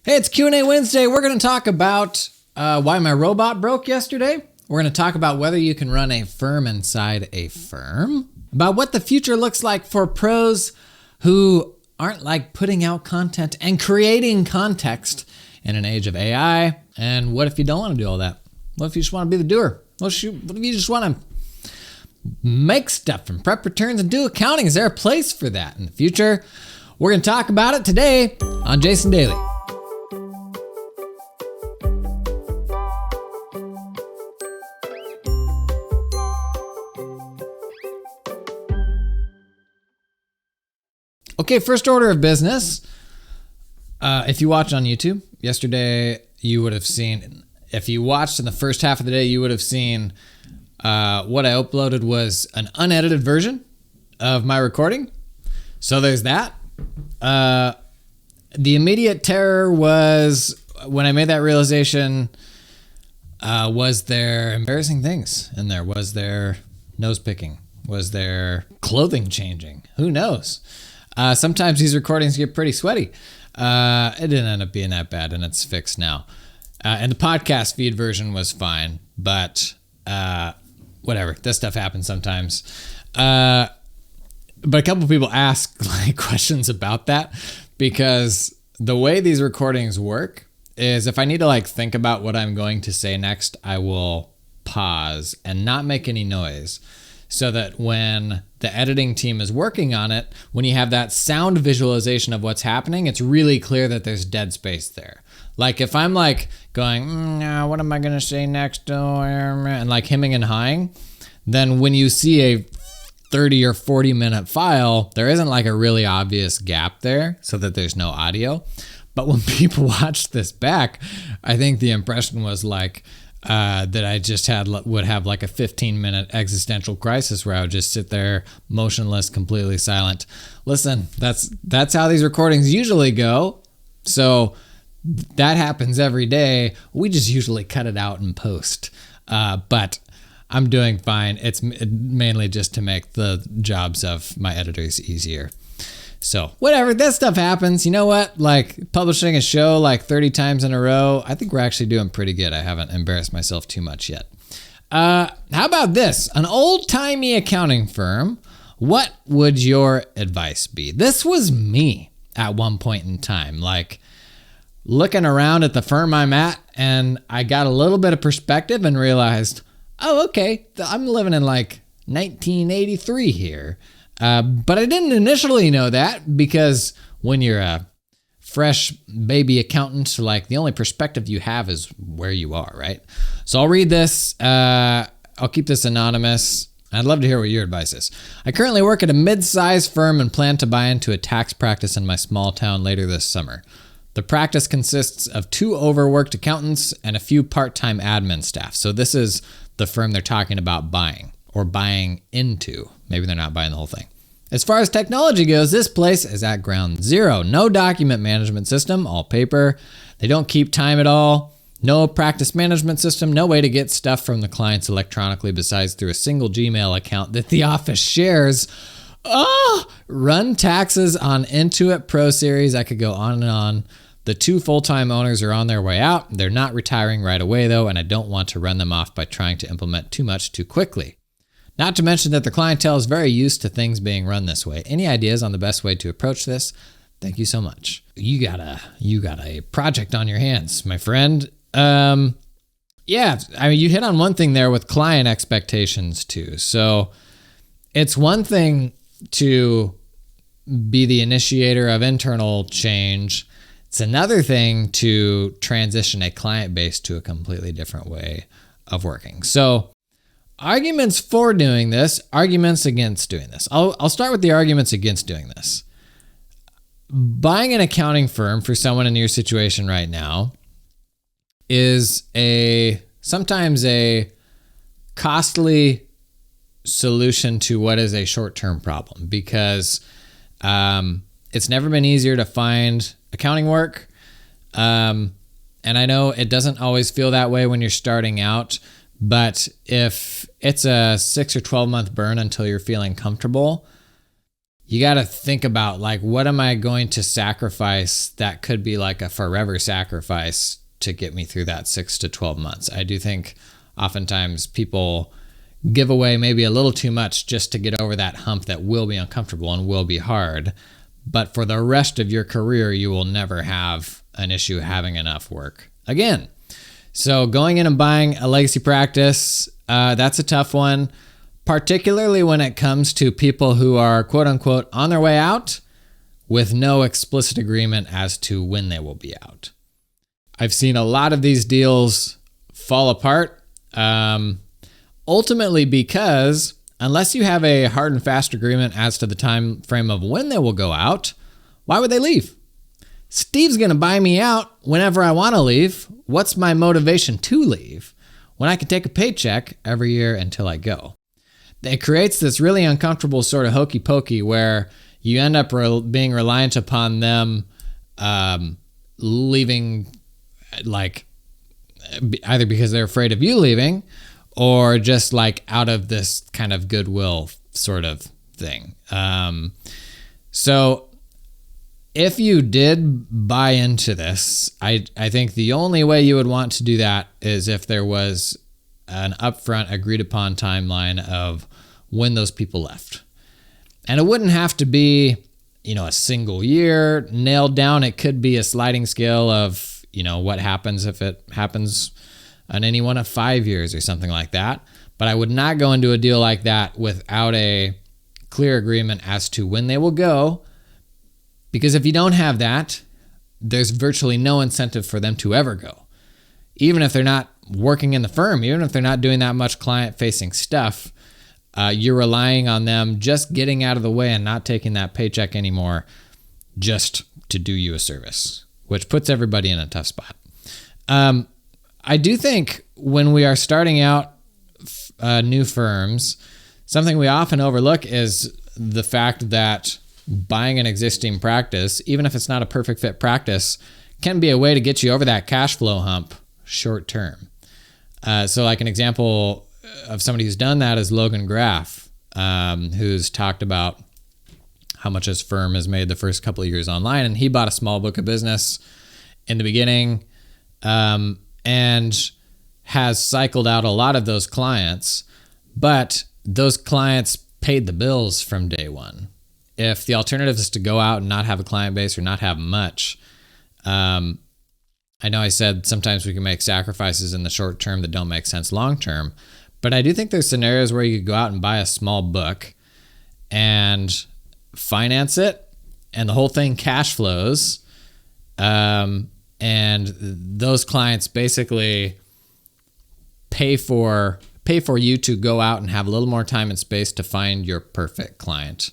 Hey, it's Q&A Wednesday. We're going to talk about why my robot broke yesterday. We're going to talk about whether you can run a firm inside a firm, about what the future looks like for pros who aren't like putting out content and creating context in an age of AI, and what if you don't want to do all that? What if you just want to be the doer? What if you just want to make stuff and prep returns and do accounting? Is there a place for that in the future? We're going to talk about it today on Jason Daily. Okay, first order of business. If you watch on YouTube, yesterday you would have seen, if you watched in the first half of the day, you would have seen what I uploaded was an unedited version of my recording. So there's that. The immediate terror was when I made that realization, was there embarrassing things in there? Was there nose picking? Was there clothing changing? Who knows? Sometimes these recordings get pretty sweaty. It didn't end up being that bad, and it's fixed now. And the podcast feed version was fine, but whatever. This stuff happens sometimes. But a couple people ask questions about that, because the way these recordings work is if I need to think about what I'm going to say next, I will pause and not make any noise, so that when the editing team is working on it, when you have that sound visualization of what's happening, it's really clear that there's dead space there. Like if I'm going, what am I going to say next? And hemming and hawing, then when you see a 30 or 40 minute file, there isn't a really obvious gap there so that there's no audio. But when people watch this back, I think the impression was that I just would have a 15-minute existential crisis where I would just sit there motionless, completely silent. Listen, that's how these recordings usually go. So that happens every day. We just usually cut it out in post. But I'm doing fine. It's mainly just to make the jobs of my editors easier. So whatever, that stuff happens. You know what? Publishing a show 30 times in a row, I think we're actually doing pretty good. I haven't embarrassed myself too much yet. How about this? An old-timey accounting firm. What would your advice be? This was me at one point in time, looking around at the firm I'm at, and I got a little bit of perspective and realized, oh, okay, I'm living in 1983 here. But I didn't initially know that, because when you're a fresh baby accountant, the only perspective you have is where you are, right? So I'll read this. I'll keep this anonymous. I'd love to hear what your advice is. I currently work at a mid-sized firm and plan to buy into a tax practice in my small town later this summer. The practice consists of 2 overworked accountants and a few part-time admin staff. So this is the firm they're talking about buying, or buying into. Maybe they're not buying the whole thing. As far as technology goes, this place is at ground zero. No document management system, all paper. They don't keep time at all. No practice management system. No way to get stuff from the clients electronically besides through a single Gmail account that the office shares. Run taxes on Intuit Pro Series. I could go on and on. The 2 full-time owners are on their way out. They're not retiring right away, though, and I don't want to run them off by trying to implement too much too quickly. Not to mention that the clientele is very used to things being run this way. Any ideas on the best way to approach this? Thank you so much. You got a project on your hands, my friend. You hit on one thing there with client expectations too. So it's one thing to be the initiator of internal change. It's another thing to transition a client base to a completely different way of working. So arguments for doing this, arguments against doing this. I'll start with the arguments against doing this. Buying an accounting firm for someone in your situation right now is sometimes a costly solution to what is a short-term problem, because it's never been easier to find accounting work. And I know it doesn't always feel that way when you're starting out, but if it's a 6 or 12 month burn until you're feeling comfortable, you got to think about like, what am I going to sacrifice that could be like a forever sacrifice to get me through that 6 to 12 months. I do think oftentimes people give away maybe a little too much just to get over that hump that will be uncomfortable and will be hard. But for the rest of your career, you will never have an issue having enough work again. So going in and buying a legacy practice, that's a tough one, particularly when it comes to people who are quote unquote on their way out with no explicit agreement as to when they will be out. I've seen a lot of these deals fall apart, ultimately because unless you have a hard and fast agreement as to the time frame of when they will go out, why would they leave? Steve's going to buy me out whenever I want to leave. What's my motivation to leave when I can take a paycheck every year until I go? It creates this really uncomfortable sort of hokey pokey where you end up being reliant upon them leaving, like either because they're afraid of you leaving or just like out of this kind of goodwill sort of thing. So if you did buy into this, I think the only way you would want to do that is if there was an upfront agreed upon timeline of when those people left. And it wouldn't have to be, a single year nailed down. It could be a sliding scale of, what happens if it happens on any one of 5 years or something like that. But I would not go into a deal like that without a clear agreement as to when they will go. Because if you don't have that, there's virtually no incentive for them to ever go. Even if they're not working in the firm, even if they're not doing that much client-facing stuff, you're relying on them just getting out of the way and not taking that paycheck anymore just to do you a service, which puts everybody in a tough spot. I do think when we are starting out new firms, something we often overlook is the fact that buying an existing practice, even if it's not a perfect fit practice, can be a way to get you over that cash flow hump short term. So like an example of somebody who's done that is Logan Graff, who's talked about how much his firm has made the first couple of years online. And he bought a small book of business in the beginning and has cycled out a lot of those clients, but those clients paid the bills from day one. If the alternative is to go out and not have a client base or not have much, I know I said sometimes we can make sacrifices in the short term that don't make sense long term, but I do think there's scenarios where you could go out and buy a small book and finance it, and the whole thing cash flows, and those clients basically pay for you to go out and have a little more time and space to find your perfect client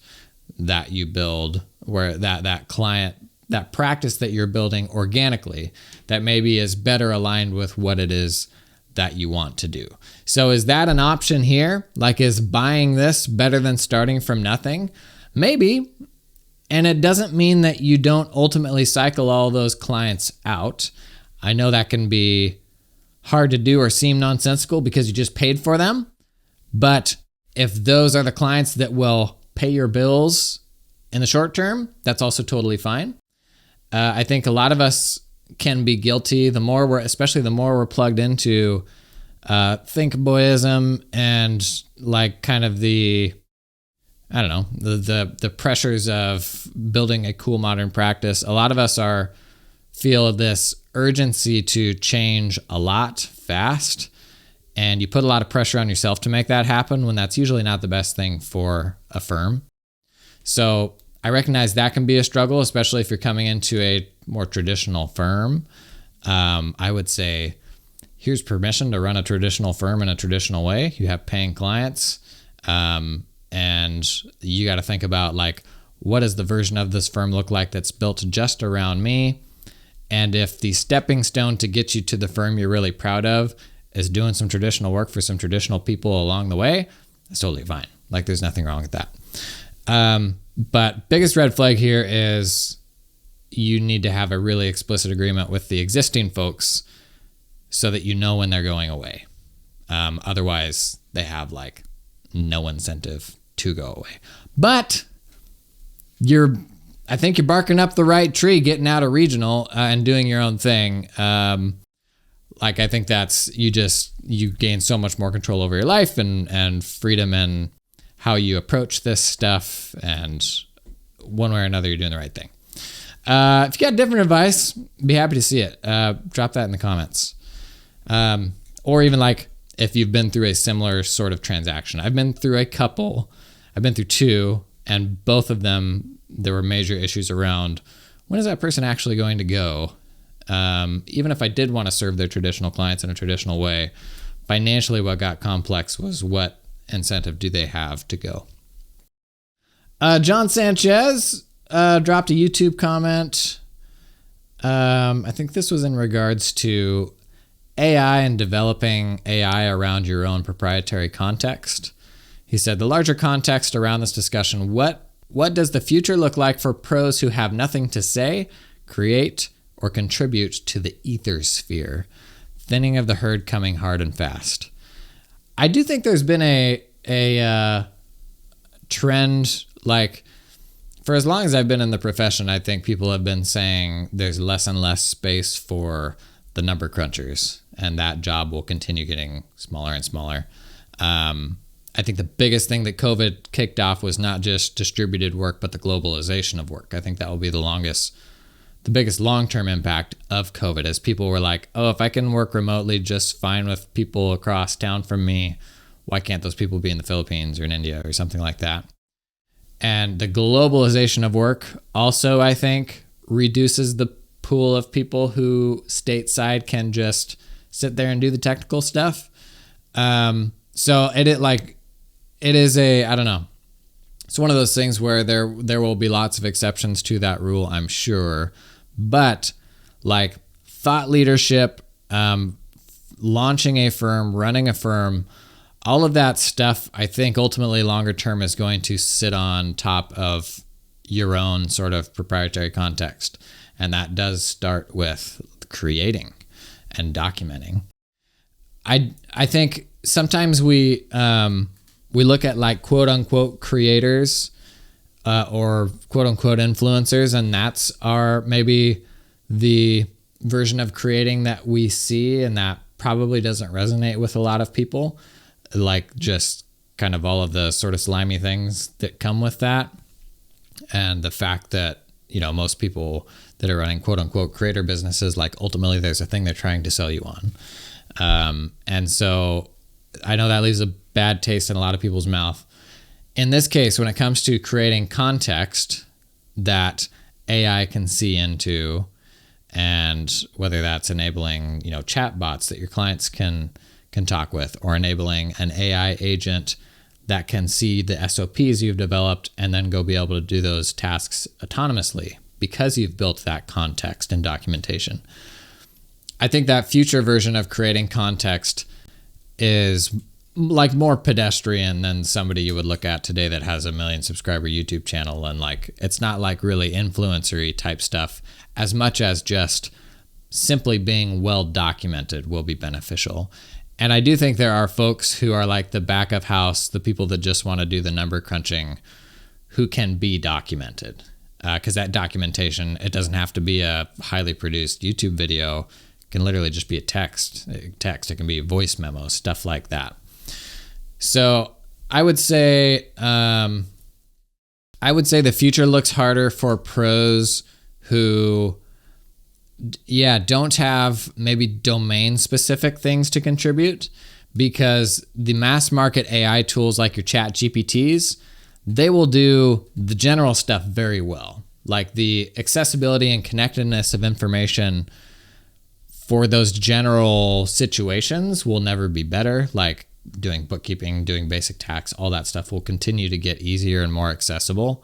that you build, where that client, that practice that you're building organically, that maybe is better aligned with what it is that you want to do. So is that an option here? Like, is buying this better than starting from nothing? Maybe. And it doesn't mean that you don't ultimately cycle all those clients out. I know that can be hard to do or seem nonsensical because you just paid for them. But if those are the clients that will pay your bills in the short term, that's also totally fine. I think a lot of us can be guilty especially the more we're plugged into think boyism and like kind of the pressures of building a cool modern practice. A lot of us feel this urgency to change a lot fast, and you put a lot of pressure on yourself to make that happen when that's usually not the best thing for a firm. So I recognize that can be a struggle, especially if you're coming into a more traditional firm. I would say, here's permission to run a traditional firm in a traditional way. You have paying clients, and you got to think about, like, what does the version of this firm look like that's built just around me? And if the stepping stone to get you to the firm you're really proud of is doing some traditional work for some traditional people along the way, that's totally fine. Like, there's nothing wrong with that. But biggest red flag here is you need to have a really explicit agreement with the existing folks so that you know when they're going away. Otherwise, they have like no incentive to go away. But I think you're barking up the right tree, getting out of regional and doing your own thing. Like, I think that's, you gain so much more control over your life and freedom and how you approach this stuff. And one way or another, you're doing the right thing. If you got different advice, be happy to see it. Drop that in the comments. Or even like if you've been through a similar sort of transaction. I've been through a couple. I've been through two, and both of them, there were major issues around when is that person actually going to go? Even if I did want to serve their traditional clients in a traditional way, financially what got complex was what incentive do they have to go? John Sanchez dropped a YouTube comment. I think this was in regards to AI and developing AI around your own proprietary context. He said, the larger context around this discussion, what does the future look like for pros who have nothing to say, create, or contribute to the ether sphere? Thinning of the herd coming hard and fast. I do think there's been a trend, like, for as long as I've been in the profession, I think people have been saying there's less and less space for the number crunchers, and that job will continue getting smaller and smaller. I think the biggest thing that COVID kicked off was not just distributed work, but the globalization of work. I think that will be the biggest long-term impact of COVID, as people were like, oh, if I can work remotely just fine with people across town from me, why can't those people be in the Philippines or in India or something like that? And the globalization of work also, I think, reduces the pool of people who stateside can just sit there and do the technical stuff. So it is I don't know. It's one of those things where there will be lots of exceptions to that rule, I'm sure. But like thought leadership, launching a firm, running a firm, all of that stuff, I think ultimately longer term is going to sit on top of your own sort of proprietary context. And that does start with creating and documenting. I think sometimes we look at like quote unquote creators or quote unquote influencers, and that's maybe the version of creating that we see, and that probably doesn't resonate with a lot of people, like just kind of all of the sort of slimy things that come with that, and the fact that, you know, most people that are running quote unquote creator businesses, like ultimately there's a thing they're trying to sell you on. And so I know that leaves a bad taste in a lot of people's mouth. In this case, when it comes to creating context that AI can see into, and whether that's enabling, you know, chat bots that your clients can talk with, or enabling an AI agent that can see the SOPs you've developed and then go be able to do those tasks autonomously because you've built that context and documentation. I think that future version of creating context is like more pedestrian than somebody you would look at today that has a 1 million subscriber YouTube channel, and like it's not like really influencery type stuff as much as just simply being well documented will be beneficial. And I do think there are folks who are like the back of house, the people that just want to do the number crunching, who can be documented. Because that documentation, it doesn't have to be a highly produced YouTube video. It can literally just be a text. It can be voice memos, stuff like that. So I would say the future looks harder for pros who, don't have maybe domain specific things to contribute, because the mass market AI tools like your Chat GPTs, they will do the general stuff very well. Like the accessibility and connectedness of information for those general situations will never be better. Like doing bookkeeping, doing basic tax, all that stuff will continue to get easier and more accessible.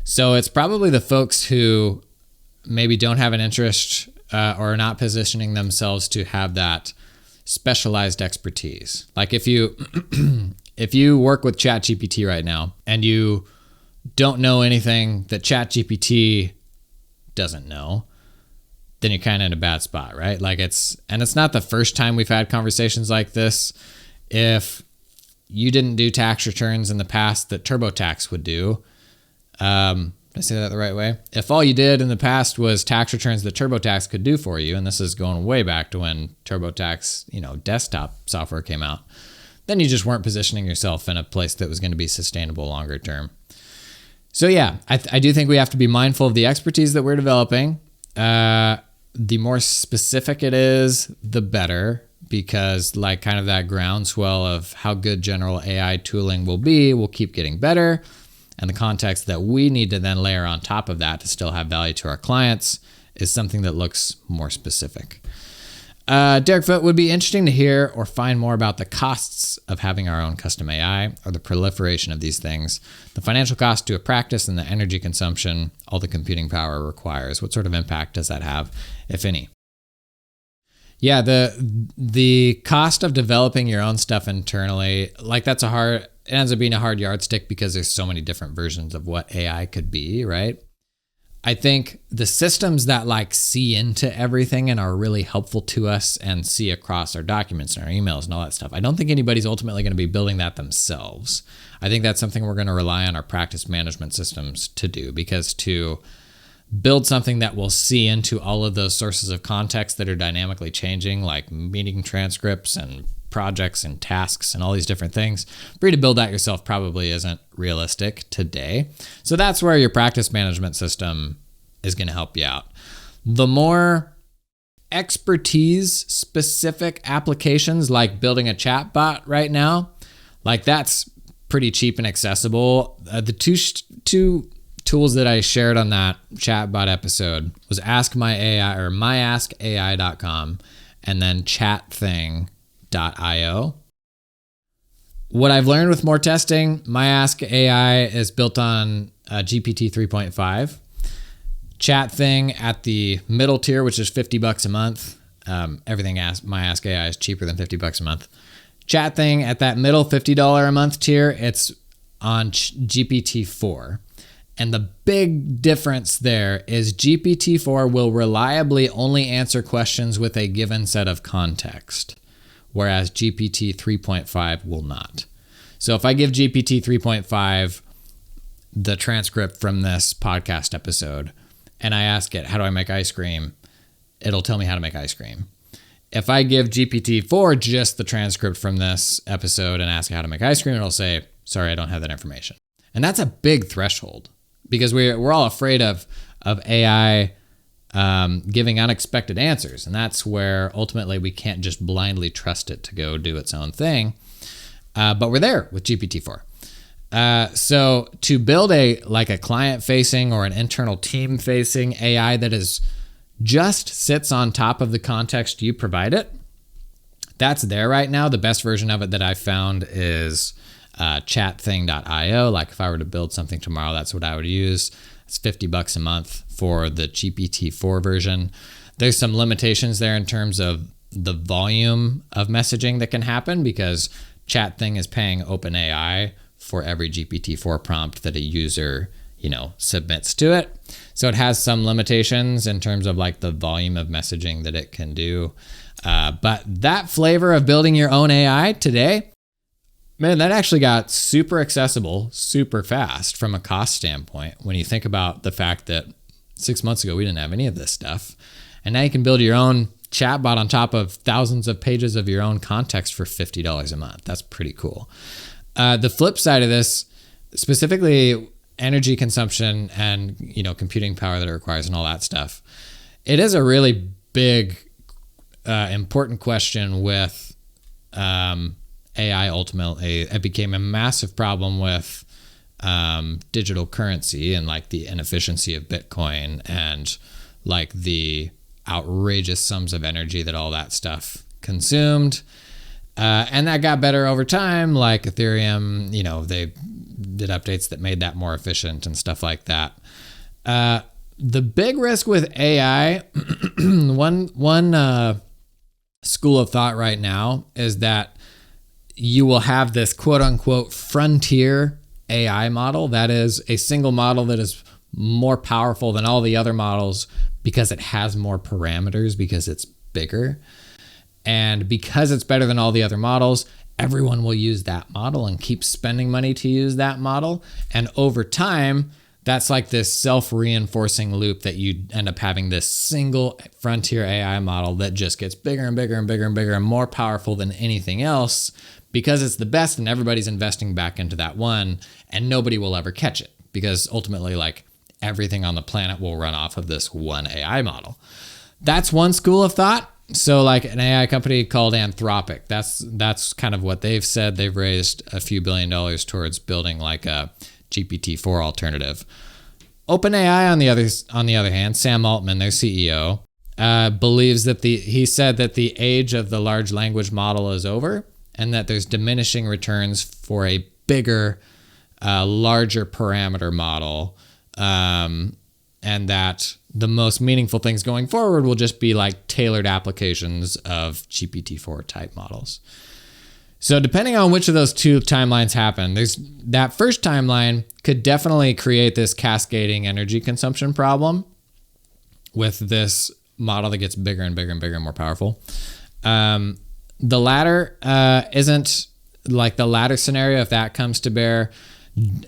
So it's probably the folks who maybe don't have an interest or are not positioning themselves to have that specialized expertise. Like if you if you work with ChatGPT right now and you don't know anything that ChatGPT doesn't know, then you're kind of in a bad spot, right? Like it's not the first time we've had conversations like this. If you didn't do tax returns in the past that TurboTax would do, Did I say that the right way? If all you did in the past was tax returns that TurboTax could do for you, and this is going way back to when TurboTax, desktop software came out, then you just weren't positioning yourself in a place that was going to be sustainable longer term. So yeah, I do think we have to be mindful of the expertise that we're developing. The more specific it is, the better, because like kind of that groundswell of how good general AI tooling will be will keep getting better. And the context that we need to then layer on top of that to still have value to our clients is something that looks more specific. Derek Foote, would be interesting to hear or find more about the costs of having our own custom AI or the proliferation of these things, the financial cost to a practice and the energy consumption all the computing power requires. What sort of impact does that have, if any? Yeah, the cost of developing your own stuff internally, like it ends up being a hard yardstick because there's so many different versions of what AI could be, right? I think the systems that see into everything and are really helpful to us and see across our documents and our emails and all that stuff, I don't think anybody's ultimately going to be building that themselves. I think that's something we're going to rely on our practice management systems to do, because to build something that will see into all of those sources of context that are dynamically changing, like meeting transcripts and projects and tasks and all these different things, for you to build that yourself probably isn't realistic today. So that's where your practice management system is going to help you out. The more expertise specific applications, like building a chat bot right now, that's pretty cheap and accessible. The two tools that I shared on that chatbot episode was Ask My AI or myaskai.com and then chatthing.io. What I've learned with more testing, MyAskAI is built on GPT 3.5. Chatthing at the middle tier, which is $50 a month. Everything MyAskAI is cheaper than $50 a month. Chatthing at that middle $50 a month tier, it's on GPT-4. And the big difference there is GPT-4 will reliably only answer questions with a given set of context, whereas GPT 3.5 will not. So if I give GPT 3.5 the transcript from this podcast episode and I ask it, how do I make ice cream? It'll tell me how to make ice cream. If I give GPT-4 just the transcript from this episode and ask it how to make ice cream, it'll say, sorry, I don't have that information. And that's a big threshold, because we're all afraid of AI giving unexpected answers. And that's where ultimately we can't just blindly trust it to go do its own thing. But we're there with GPT-4. So to build a client-facing or an internal team-facing AI that is just sits on top of the context you provide it, that's there right now. The best version of it that I found is chatthing.io. If I were to build something tomorrow, that's what I would use. It's $50 a month for the GPT-4 version. There's some limitations there in terms of the volume of messaging that can happen, because Chatthing is paying OpenAI for every GPT-4 prompt that a user, submits to it. So it has some limitations in terms of the volume of messaging that it can do. But that flavor of building your own AI today, man, that actually got super accessible, super fast from a cost standpoint. When you think about the fact that 6 months ago, we didn't have any of this stuff. And now you can build your own chatbot on top of thousands of pages of your own context for $50 a month. That's pretty cool. The flip side of this, specifically energy consumption and, computing power that it requires and all that stuff, it is a really big, important question with AI. Ultimately, it became a massive problem with digital currency and the inefficiency of Bitcoin and the outrageous sums of energy that all that stuff consumed. And that got better over time, Ethereum, they did updates that made that more efficient and stuff like that. The big risk with AI, one school of thought right now is that you will have this quote unquote frontier AI model. That is a single model that is more powerful than all the other models because it has more parameters, because it's bigger. And because it's better than all the other models, everyone will use that model and keep spending money to use that model. And over time, that's like this self-reinforcing loop that you end up having this single frontier AI model that just gets bigger and bigger and bigger and bigger and more powerful than anything else because it's the best and everybody's investing back into that one and nobody will ever catch it because ultimately like everything on the planet will run off of this one AI model. That's one school of thought. So like an AI company called Anthropic, that's kind of what they've said. They've raised a few $1 billion towards building like a GPT-4 alternative. OpenAI, on the other hand, Sam Altman, their CEO, believes that he said that the age of the large language model is over and that there's diminishing returns for a bigger, larger parameter model, and that the most meaningful things going forward will just be like tailored applications of GPT-4 type models. So depending on which of those two timelines happen, there's that first timeline could definitely create this cascading energy consumption problem with this model that gets bigger and bigger and bigger and more powerful. The latter isn't like the latter scenario, if that comes to bear,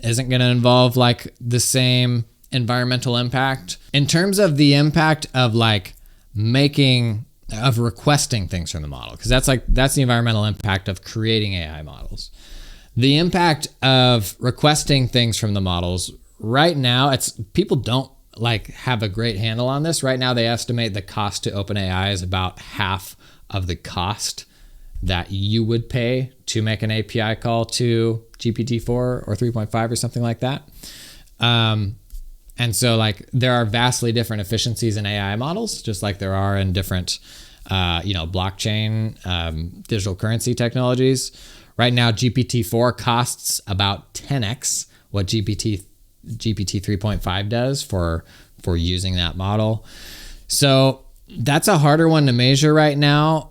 isn't going to involve like the same environmental impact. In terms of the impact of like requesting things from the model, because that's the environmental impact of creating AI models. The impact of requesting things from the models right now, people don't like have a great handle on this. Right now, they estimate the cost to OpenAI is about half of the cost that you would pay to make an API call to GPT-4 or 3.5 or something like that. And so like there are vastly different efficiencies in AI models, just like there are in different, blockchain, digital currency technologies. Right now, GPT-4 costs about 10x what GPT 3.5 does for using that model. So that's a harder one to measure right now.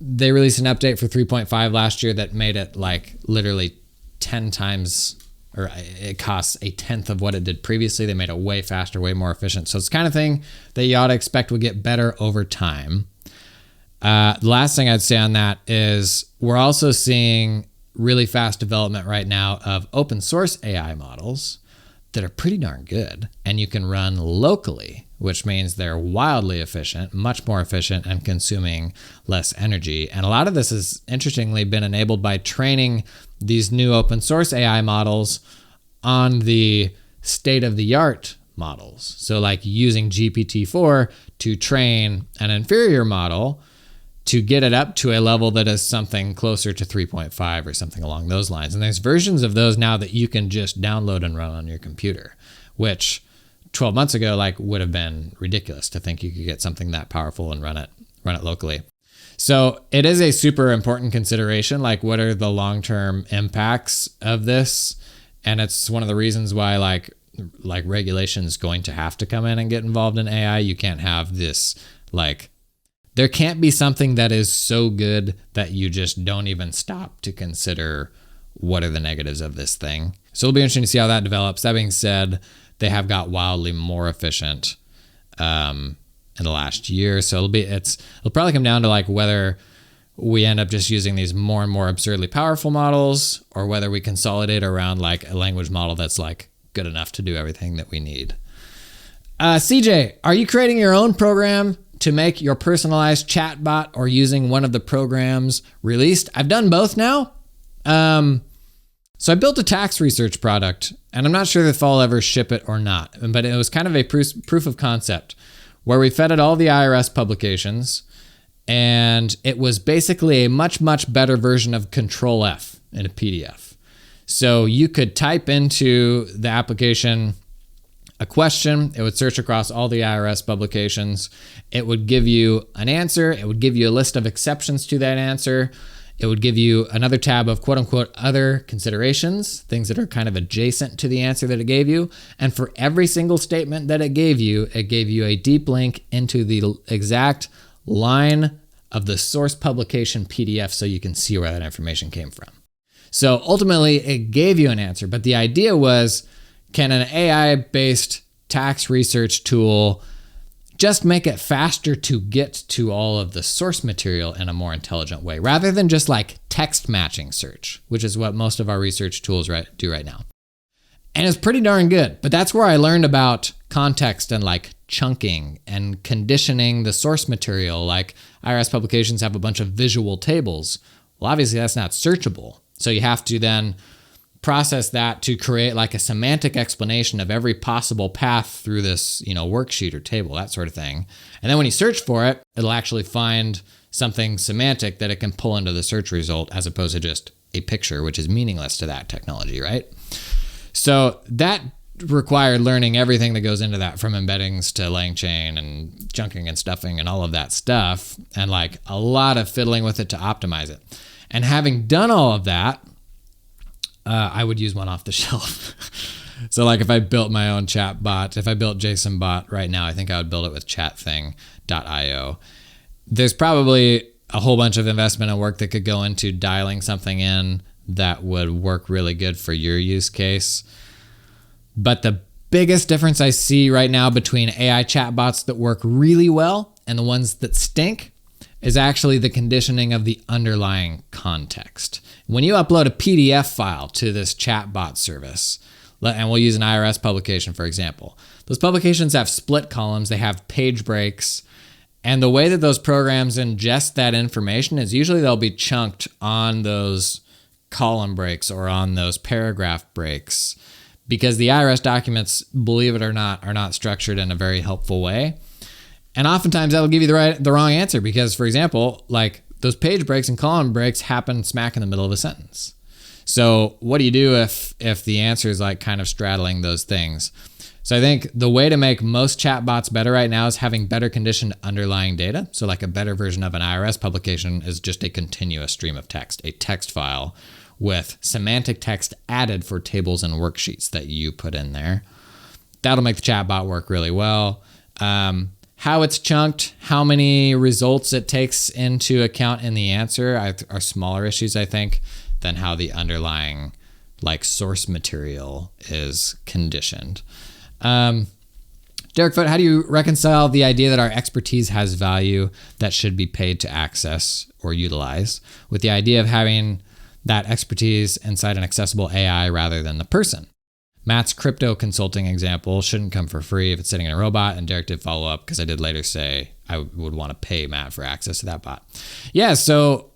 They released an update for 3.5 last year that made it like literally 10 times, or it costs a tenth of what it did previously. They made it way faster, way more efficient. So it's the kind of thing that you ought to expect will get better over time. The last thing I'd say on that is we're also seeing really fast development right now of open source AI models that are pretty darn good and you can run locally, which means they're wildly efficient, much more efficient, and consuming less energy. And a lot of this has interestingly been enabled by training these new open source AI models on the state-of-the-art models. So like using GPT-4 to train an inferior model to get it up to a level that is something closer to 3.5 or something along those lines. And there's versions of those now that you can just download and run on your computer, which 12 months ago like would have been ridiculous to think you could get something that powerful and run it locally. So it is a super important consideration, like what are the long-term impacts of this? And it's one of the reasons why like regulation is going to have to come in and get involved in AI. You can't have this there can't be something that is so good that you just don't even stop to consider what are the negatives of this thing. So it'll be interesting to see how that develops. That being said, they have got wildly more efficient in the last year. So it'll probably come down to like whether we end up just using these more and more absurdly powerful models or whether we consolidate around like a language model that's like good enough to do everything that we need. CJ, are you creating your own program to make your personalized chatbot or using one of the programs released? I've done both now. So I built a tax research product, and I'm not sure if I'll ever ship it or not, but it was kind of a proof of concept where we fed it all the IRS publications, and it was basically a much, much better version of Control F in a PDF. So you could type into the application a question, it would search across all the IRS publications, it would give you an answer, it would give you a list of exceptions to that answer, it would give you another tab of quote unquote other considerations, things that are kind of adjacent to the answer that it gave you, and for every single statement that it gave you a deep link into the exact line of the source publication PDF so you can see where that information came from. So ultimately it gave you an answer, but the idea was, can an AI-based tax research tool just make it faster to get to all of the source material in a more intelligent way, rather than just like text matching search, which is what most of our research tools do right now? And it's pretty darn good. But that's where I learned about context and like chunking and conditioning the source material. Like IRS publications have a bunch of visual tables. Well, obviously that's not searchable. So you have to then process that to create like a semantic explanation of every possible path through this, worksheet or table, that sort of thing. And then when you search for it, it'll actually find something semantic that it can pull into the search result as opposed to just a picture, which is meaningless to that technology, right? So that required learning everything that goes into that, from embeddings to LangChain and chunking and stuffing and all of that stuff, and like a lot of fiddling with it to optimize it. And having done all of that, I would use one off the shelf. So like if I built my own chat bot, if I built JSON bot right now, I think I would build it with chatthing.io. There's probably a whole bunch of investment and work that could go into dialing something in that would work really good for your use case. But the biggest difference I see right now between AI chatbots that work really well and the ones that stink is actually the conditioning of the underlying context. When you upload a PDF file to this chatbot service, and we'll use an IRS publication, for example, those publications have split columns, they have page breaks, and the way that those programs ingest that information is usually they'll be chunked on those column breaks or on those paragraph breaks, because the IRS documents, believe it or not, are not structured in a very helpful way. And oftentimes that'll give you the wrong answer because, for example, like those page breaks and column breaks happen smack in the middle of a sentence. So what do you do if the answer is like kind of straddling those things? So I think the way to make most chatbots better right now is having better conditioned underlying data. So like a better version of an IRS publication is just a continuous stream of text, a text file with semantic text added for tables and worksheets that you put in there. That'll make the chatbot work really well. How it's chunked, how many results it takes into account in the answer are smaller issues, I think, than how the underlying like source material is conditioned. Derek Foote, how do you reconcile the idea that our expertise has value that should be paid to access or utilize with the idea of having that expertise inside an accessible AI rather than the person? Matt's crypto consulting example shouldn't come for free if it's sitting in a robot, and Derek did follow up because I did later say I would want to pay Matt for access to that bot. Yeah, so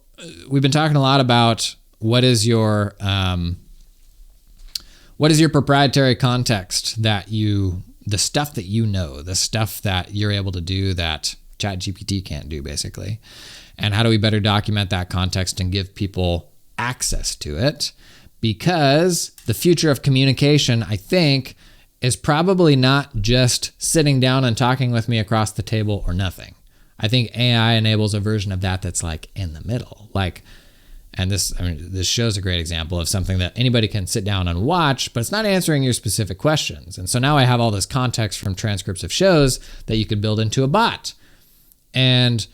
we've been talking a lot about what is your proprietary context that the stuff that the stuff that you're able to do that ChatGPT can't do, basically. And how do we better document that context and give people access to it? Because the future of communication, I think, is probably not just sitting down and talking with me across the table or nothing. I think AI enables a version of that that's like in the middle. This show's a great example of something that anybody can sit down and watch, but it's not answering your specific questions. And so now I have all this context from transcripts of shows that you could build into a bot. And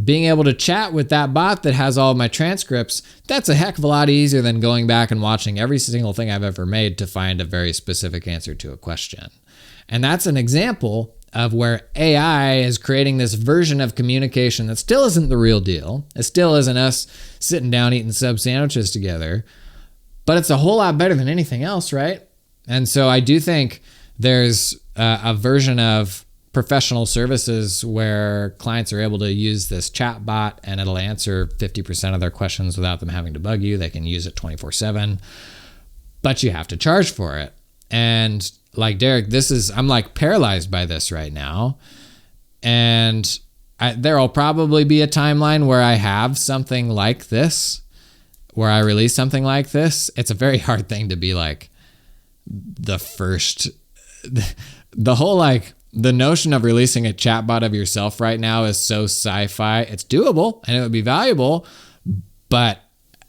being able to chat with that bot that has all of my transcripts, that's a heck of a lot easier than going back and watching every single thing I've ever made to find a very specific answer to a question. And that's an example of where AI is creating this version of communication that still isn't the real deal. It still isn't us sitting down eating sub sandwiches together, but it's a whole lot better than anything else, right? And so I do think there's a version of professional services where clients are able to use this chat bot and it'll answer 50% of their questions without them having to bug you. They can use it 24/7, but you have to charge for it. And like Derek, I'm like paralyzed by this right now. And there'll probably be a timeline where I have something like this, where I release something like this. It's a very hard thing to be like the first, the whole like, the notion of releasing a chatbot of yourself right now is so sci-fi. It's doable and it would be valuable, but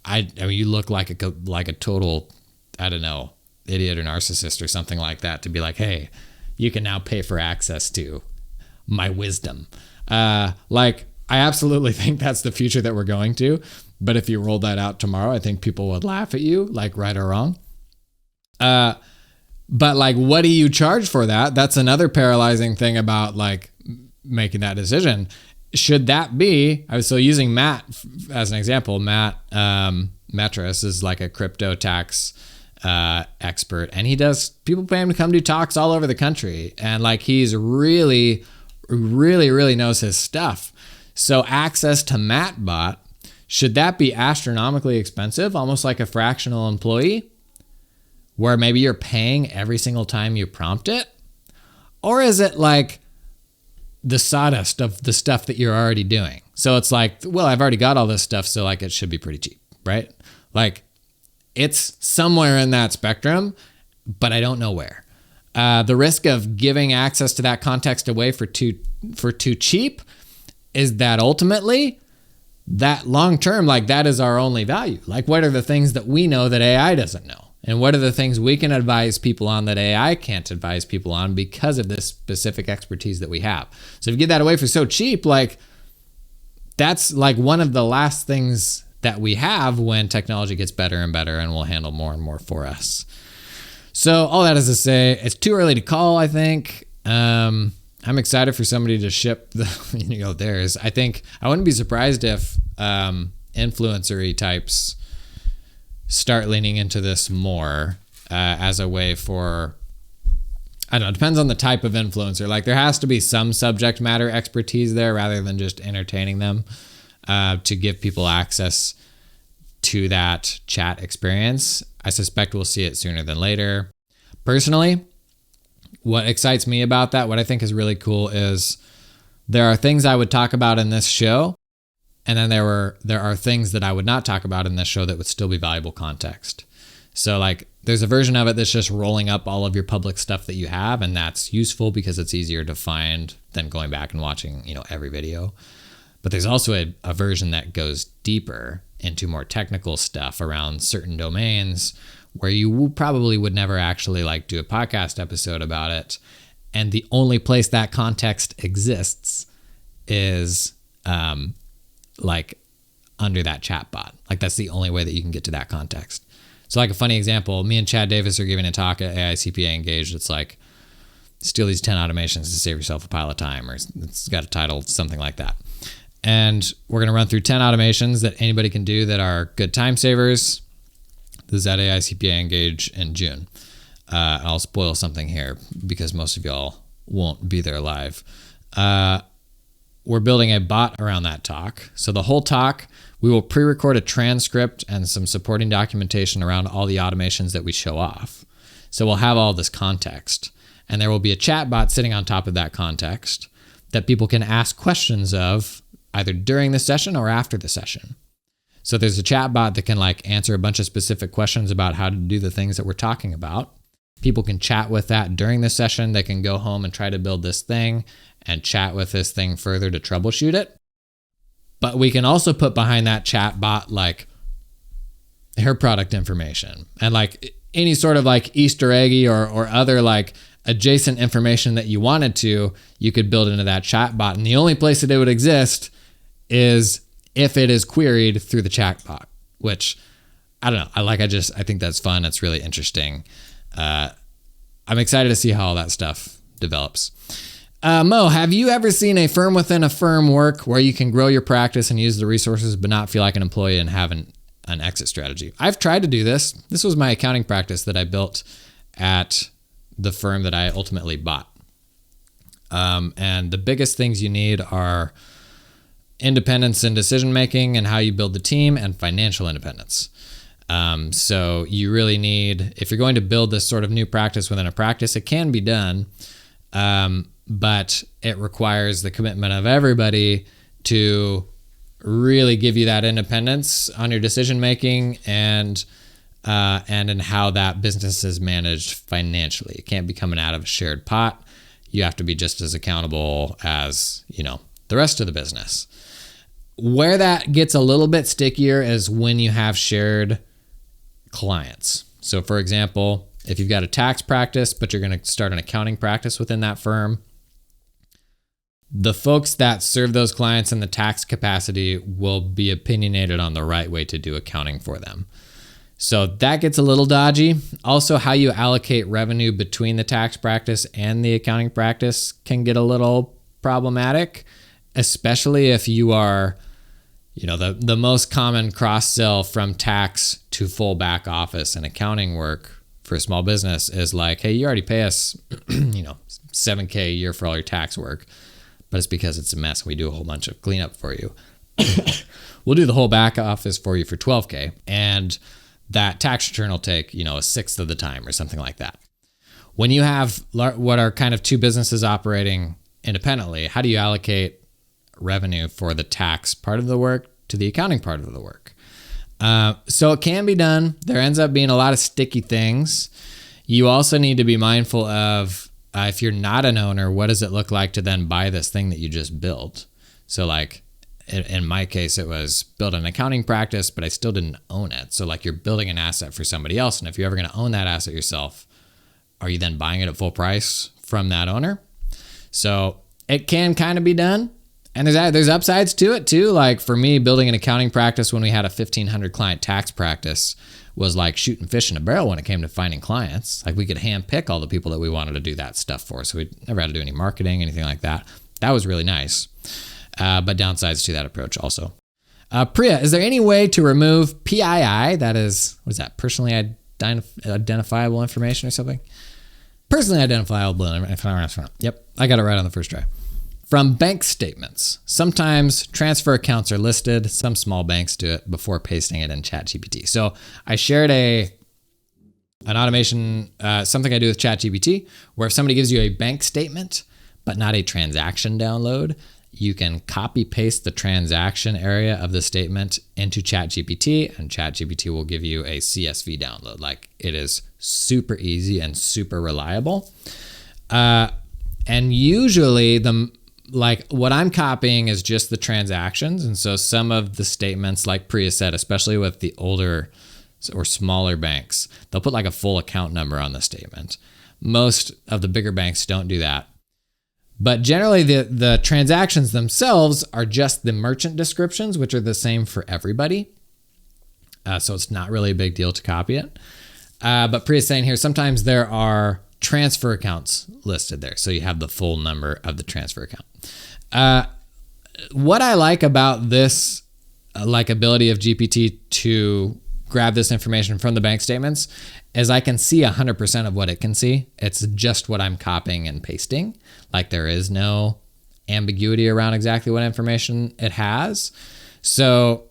I mean, you look like a total, I don't know, idiot or narcissist or something like that to be like, hey, you can now pay for access to my wisdom. I absolutely think that's the future that we're going to. But if you roll that out tomorrow, I think people would laugh at you, like right or wrong. But like, what do you charge for that? That's another paralyzing thing about like making that decision. Should that be, I was still using Matt as an example. Matt Metris is like a crypto tax expert, and people pay him to come do talks all over the country. And like, he's really knows his stuff. So access to MattBot, should that be astronomically expensive, almost like a fractional employee, where maybe you're paying every single time you prompt it? Or is it like the sawdust of the stuff that you're already doing? So it's like, well, I've already got all this stuff, so like it should be pretty cheap, right? Like, it's somewhere in that spectrum, but I don't know where. The risk of giving access to that context away for too cheap is that ultimately, that long term, like, that is our only value. Like, what are the things that we know that AI doesn't know? And what are the things we can advise people on that AI can't advise people on because of this specific expertise that we have? So if you give that away for so cheap, like, that's like one of the last things that we have when technology gets better and better and will handle more and more for us. So all that is to say, it's too early to call, I think. I'm excited for somebody to ship theirs. I think I wouldn't be surprised if influencer-y types start leaning into this more as a way for, I don't know, it depends on the type of influencer. Like, there has to be some subject matter expertise there rather than just entertaining them to give people access to that chat experience. I suspect we'll see it sooner than later. Personally, what excites me about that, what I think is really cool, is there are things I would talk about in this show, and then there are things that I would not talk about in this show that would still be valuable context. So like, there's a version of it that's just rolling up all of your public stuff that you have, and that's useful because it's easier to find than going back and watching, every video. But there's also a version that goes deeper into more technical stuff around certain domains where you probably would never actually like do a podcast episode about it. And the only place that context exists is like under that chatbot. Like, that's the only way that you can get to that context. So like, a funny example, me and Chad Davis are giving a talk at AICPA Engaged. It's like, steal these 10 automations to save yourself a pile of time, or it's got a title, something like that. And we're going to run through 10 automations that anybody can do that are good time savers. This is at AICPA Engage in June. I'll spoil something here because most of y'all won't be there live. We're building a bot around that talk. So the whole talk, we will pre-record a transcript and some supporting documentation around all the automations that we show off. So we'll have all this context, and there will be a chat bot sitting on top of that context that people can ask questions of either during the session or after the session. So there's a chat bot that can like answer a bunch of specific questions about how to do the things that we're talking about. People can chat with that during the session. They can go home and try to build this thing and chat with this thing further to troubleshoot it. But we can also put behind that chat bot like hair product information and like any sort of like Easter eggy or other like adjacent information that you wanted to, you could build into that chat bot. And the only place that it would exist is if it is queried through the chat bot, which I don't know. I think that's fun. It's really interesting. I'm excited to see how all that stuff develops. Mo, have you ever seen a firm within a firm work where you can grow your practice and use the resources but not feel like an employee and have an exit strategy? I've tried to do this. This was my accounting practice that I built at the firm that I ultimately bought. And the biggest things you need are independence in decision-making and how you build the team, and financial independence. So you really need, if you're going to build this sort of new practice within a practice, it can be done, but it requires the commitment of everybody to really give you that independence on your decision-making and in how that business is managed financially. It can't be coming out of a shared pot. You have to be just as accountable as, the rest of the business. Where that gets a little bit stickier is when you have shared clients. So for example, if you've got a tax practice, but you're going to start an accounting practice within that firm, the folks that serve those clients in the tax capacity will be opinionated on the right way to do accounting for them. So that gets a little dodgy. Also, how you allocate revenue between the tax practice and the accounting practice can get a little problematic, especially if you are The most common cross sell from tax to full back office and accounting work for a small business is like, hey, you already pay us, $7,000 a year for all your tax work, but it's because it's a mess. We do a whole bunch of cleanup for you. We'll do the whole back office for you for $12,000, and that tax return will take, a sixth of the time or something like that. When you have what are kind of two businesses operating independently, how do you allocate revenue for the tax part of the work to the accounting part of the work? So it can be done. There ends up being a lot of sticky things. You also need to be mindful of if you're not an owner, what does it look like to then buy this thing that you just built? So like in my case, it was build an accounting practice, but I still didn't own it. So like you're building an asset for somebody else. And if you're ever going to own that asset yourself, are you then buying it at full price from that owner? So it can kind of be done. And there's upsides to it too. Like for me, building an accounting practice when we had a 1,500 client tax practice was like shooting fish in a barrel when it came to finding clients. Like we could hand pick all the people that we wanted to do that stuff for. So we never had to do any marketing, anything like that. That was really nice. But downsides to that approach also. Priya, is there any way to remove PII? That is, what is that? Personally identifiable information or something? Personally identifiable information. Yep, I got it right on the first try. From bank statements. Sometimes transfer accounts are listed. Some small banks do it before pasting it in ChatGPT. So I shared an automation, something I do with ChatGPT, where if somebody gives you a bank statement, but not a transaction download, you can copy paste the transaction area of the statement into ChatGPT, and ChatGPT will give you a CSV download. Like it is super easy and super reliable. And usually what I'm copying is just the transactions. And so some of the statements, like Priya said, especially with the older or smaller banks, they'll put like a full account number on the statement. Most of the bigger banks don't do that. But generally the transactions themselves are just the merchant descriptions, which are the same for everybody. So it's not really a big deal to copy it. But Priya's saying here, sometimes there are transfer accounts listed there. So you have the full number of the transfer account. What I like about this ability of GPT to grab this information from the bank statements is I can see 100% of what it can see. It's just what I'm copying and pasting. Like there is no ambiguity around exactly what information it has. So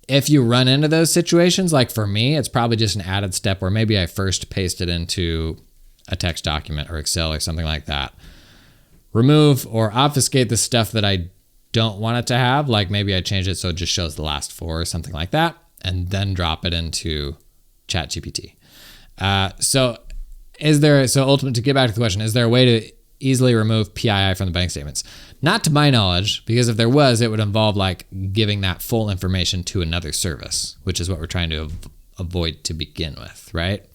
if you run into those situations, like for me, it's probably just an added step where maybe I first paste it into a text document or Excel or something like that. Remove or obfuscate the stuff that I don't want it to have. Like maybe I change it so it just shows the last four or something like that, and then drop it into ChatGPT. So ultimately, to get back to the question, is there a way to easily remove PII from the bank statements? Not to my knowledge, because if there was, it would involve like giving that full information to another service, which is what we're trying to avoid to begin with, right?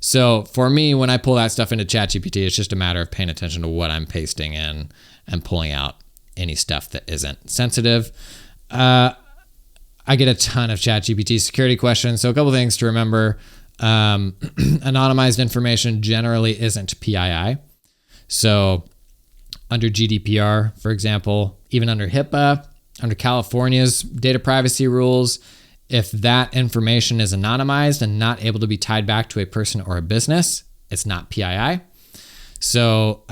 So for me, when I pull that stuff into ChatGPT, it's just a matter of paying attention to what I'm pasting in and pulling out any stuff that isn't sensitive. I get a ton of ChatGPT security questions. So a couple things to remember. Anonymized information generally isn't PII. So under GDPR, for example, even under HIPAA, under California's data privacy rules, if that information is anonymized and not able to be tied back to a person or a business, it's not PII. So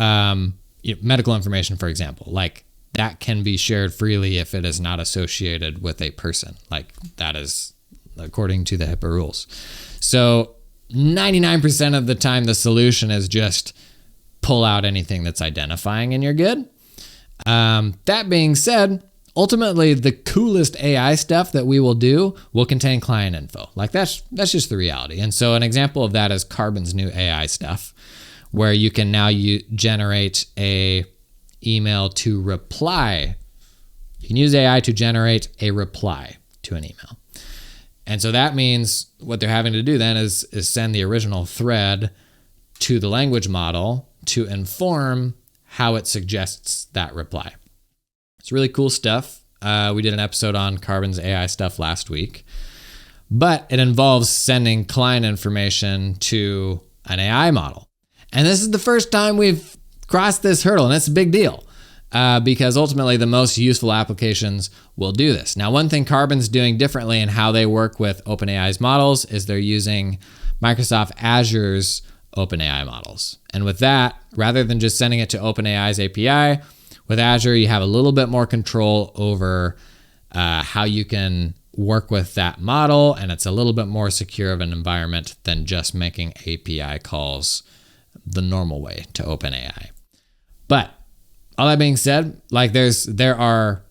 medical information, for example, like that can be shared freely if it is not associated with a person. Like that is according to the HIPAA rules. So 99% of the time, the solution is just pull out anything that's identifying and you're good. That being said, ultimately, the coolest AI stuff that we will do will contain client info. Like that's just the reality. And so an example of that is Carbon's new AI stuff, where you can now generate a email to reply. You can use AI to generate a reply to an email. And so that means what they're having to do then is send the original thread to the language model to inform how it suggests that reply. It's really cool stuff. We did an episode on Carbon's AI stuff last week, but it involves sending client information to an AI model. And this is the first time we've crossed this hurdle, and it's a big deal. because ultimately the most useful applications will do this. Now, one thing Carbon's doing differently in how they work with OpenAI's models is they're using Microsoft Azure's OpenAI models. And with that, rather than just sending it to OpenAI's API, with Azure, you have a little bit more control over how you can work with that model, and it's a little bit more secure of an environment than just making API calls the normal way to OpenAI. But all that being said, like there are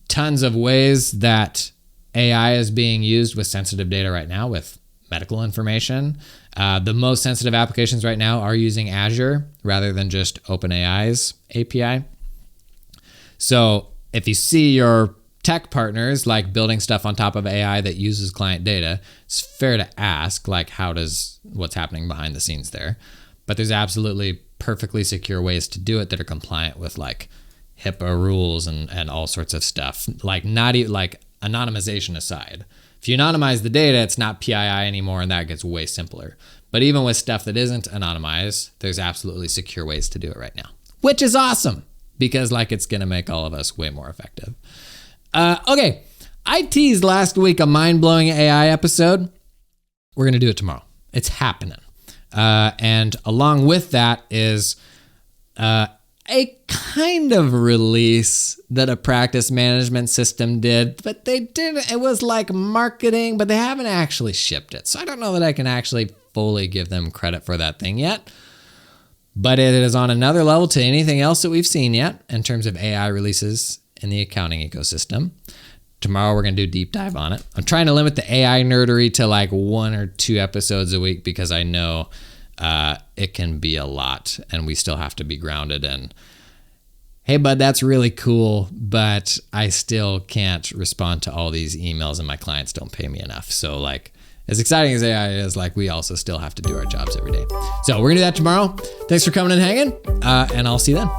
tons of ways that AI is being used with sensitive data right now with medical information. The most sensitive applications right now are using Azure rather than just OpenAI's API. So if you see your tech partners like building stuff on top of AI that uses client data, it's fair to ask like what's happening behind the scenes there. But there's absolutely perfectly secure ways to do it that are compliant with like HIPAA rules and all sorts of stuff. Like not even like anonymization aside. If you anonymize the data, it's not PII anymore, and that gets way simpler. But even with stuff that isn't anonymized, there's absolutely secure ways to do it right now, which is awesome because like it's gonna make all of us way more effective. Okay, I teased last week a mind-blowing AI episode. We're gonna do it tomorrow. It's happening. And along with that is a kind of release that a practice management system did, but they didn't. It was like marketing, but they haven't actually shipped it. So I don't know that I can actually fully give them credit for that thing yet. But it is on another level to anything else that we've seen yet in terms of AI releases in the accounting ecosystem. Tomorrow we're going to do a deep dive on it. I'm trying to limit the AI nerdery to like 1 or 2 episodes a week because I know it can be a lot and we still have to be grounded in, hey, bud, that's really cool, but I still can't respond to all these emails and my clients don't pay me enough. So like as exciting as AI is, like we also still have to do our jobs every day. So we're going to do that tomorrow. Thanks for coming and hanging, and I'll see you then.